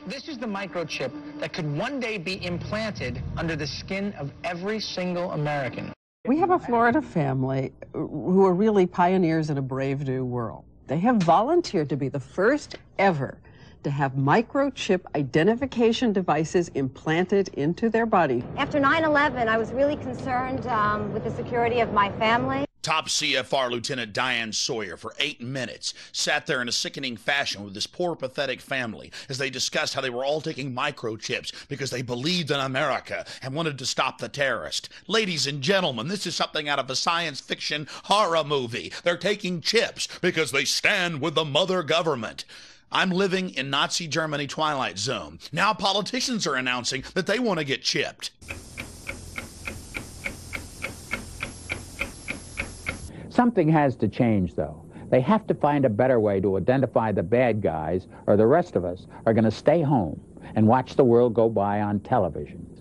This is the microchip that could one day be implanted under the skin of every single American. We have a Florida family who are really pioneers in a brave new world. They have volunteered to be the first ever to have microchip identification devices implanted into their body. After 9/11, I was really concerned with the security of my family. Top CFR Lieutenant Diane Sawyer for 8 minutes sat there in a sickening fashion with this poor, pathetic family as they discussed how they were all taking microchips because they believed in America and wanted to stop the terrorist. Ladies and gentlemen, this is something out of a science fiction horror movie. They're taking chips because they stand with the mother government. I'm living in Nazi Germany Twilight Zone. Now politicians are announcing that they want to get chipped. Something has to change, though. They have to find a better way to identify the bad guys, or the rest of us are going to stay home and watch the world go by on televisions.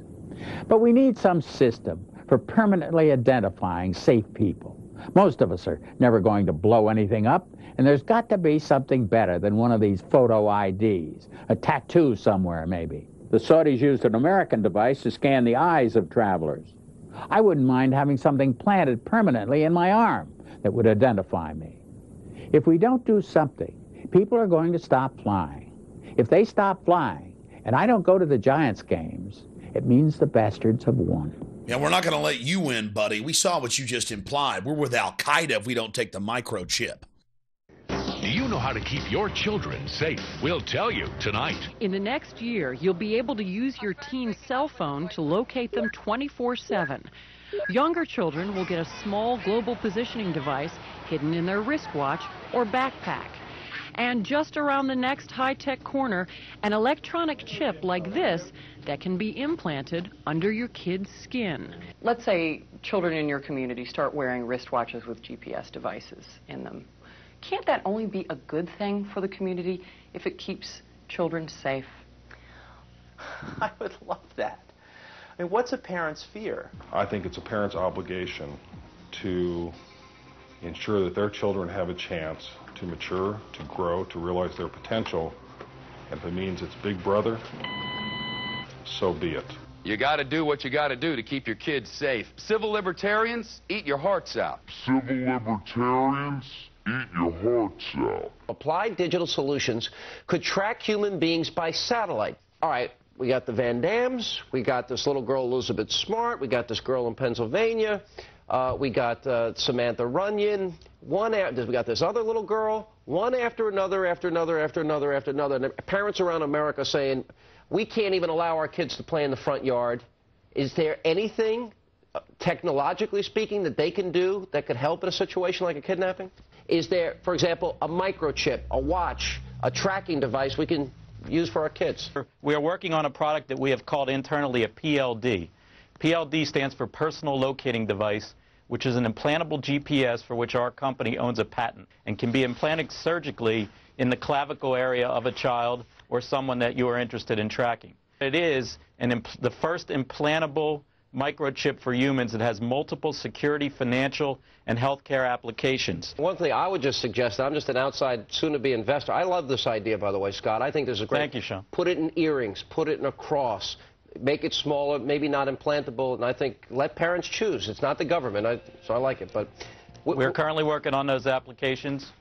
But we need some system for permanently identifying safe people. Most of us are never going to blow anything up, and there's got to be something better than one of these photo IDs, a tattoo somewhere maybe. The Saudis used an American device to scan the eyes of travelers. I wouldn't mind having something planted permanently in my arm that would identify me. If we don't do something, people are going to stop flying. If they stop flying, and I don't go to the Giants games, it means the bastards have won. Yeah, we're not going to let you win, buddy. We saw what you just implied. We're with Al-Qaeda if we don't take the microchip. Do you know how to keep your children safe? We'll tell you tonight. In the next year, you'll be able to use your teen's cell phone to locate them 24/7. Younger children will get a small global positioning device hidden in their wristwatch or backpack. And just around the next high-tech corner, an electronic chip like this that can be implanted under your kid's skin. Let's say children in your community start wearing wristwatches with GPS devices in them. Can't that only be a good thing for the community if it keeps children safe? I would love that. I mean, what's a parent's fear? I think it's a parent's obligation to ensure that their children have a chance to mature, to grow, to realize their potential. And if it means it's Big Brother, so be it. You got to do what you got to do to keep your kids safe. Civil libertarians, eat your hearts out. Civil libertarians, eat your hearts out. Applied Digital Solutions could track human beings by satellite. All right. We got the Van Dams, we got this little girl Elizabeth Smart, we got this girl in Pennsylvania, we got Samantha Runyon, we got this other little girl, one after another, after another, after another, after another. And parents around America saying, we can't even allow our kids to play in the front yard. Is there anything, technologically speaking, that they can do that could help in a situation like a kidnapping? Is there, for example, a microchip, a watch, a tracking device we can use for our kids? We are working on a product that we have called internally a PLD. PLD stands for Personal Locating Device, which is an implantable GPS for which our company owns a patent and can be implanted surgically in the clavicle area of a child or someone that you are interested in tracking. It is the first implantable microchip for humans that has multiple security, financial, and healthcare applications. One thing I would just suggest, I'm just an outside, soon-to-be investor. I love this idea, by the way, Scott. I think this is great. Thank you, Sean. Put it in earrings, put it in a cross, make it smaller, maybe not implantable, and I think let parents choose. It's not the government, so I like it. But we're currently working on those applications.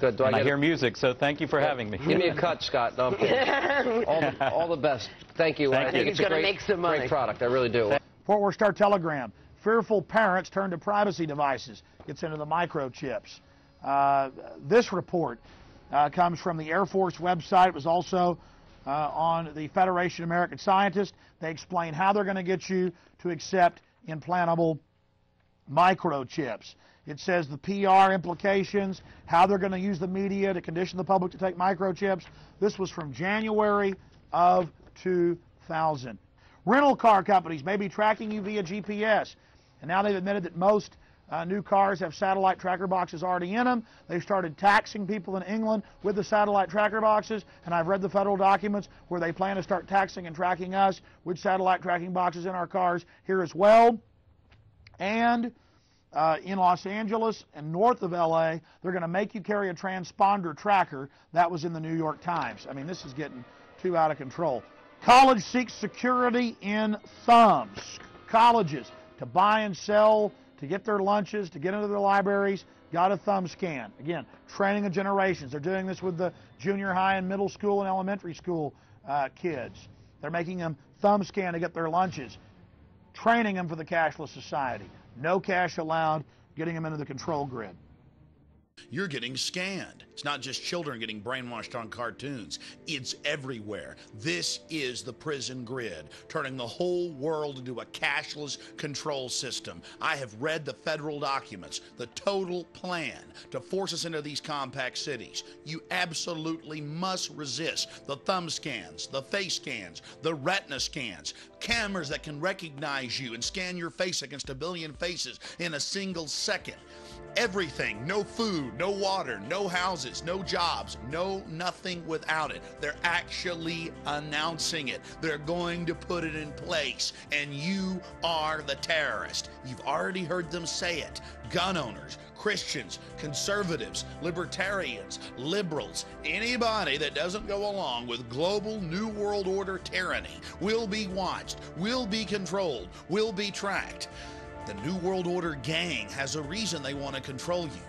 Good. I hear music, so thank you for having me. Give me a cut, Scott. No, I'm kidding. all the best. Thank you. Thank I think you. it's a great product. I really do. Fort Worth Star Telegram. Fearful parents turn to privacy devices. Gets into the microchips. This report comes from the Air Force website. It was also on the Federation of American Scientists. They explain how they're going to get you to accept implantable microchips. It says the PR implications, how they're going to use the media to condition the public to take microchips. This was from January of 2000. Rental car companies may be tracking you via GPS. And now they've admitted that most new cars have satellite tracker boxes already in them. They've started taxing people in England with the satellite tracker boxes. And I've read the federal documents where they plan to start taxing and tracking us with satellite tracking boxes in our cars here as well. And in Los Angeles and north of LA, they're going to make you carry a transponder tracker. That was in the New York Times. I mean, this is getting too out of control. College seeks security in thumbs. Colleges, to buy and sell, to get their lunches, to get into their libraries, got a thumb scan. Again, training of generations. They're doing this with the junior high and middle school and elementary school kids. They're making them thumb scan to get their lunches, training them for the cashless society. No cash allowed, getting them into the control grid. You're getting scanned. It's not just children getting brainwashed on cartoons. It's everywhere. This is the prison grid, turning the whole world into a cashless control system. I have read the federal documents, the total plan to force us into these compact cities. You absolutely must resist the thumb scans, the face scans, the retina scans, cameras that can recognize you and scan your face against a billion faces in a single second. Everything, no food, no water, no houses, no jobs, no nothing without it. They're actually announcing it. They're going to put it in place, and you are the terrorist. You've already heard them say it. Gun owners, Christians, conservatives, libertarians, liberals, anybody that doesn't go along with global New World Order tyranny will be watched, will be controlled, will be tracked. The New World Order gang has a reason they want to control you.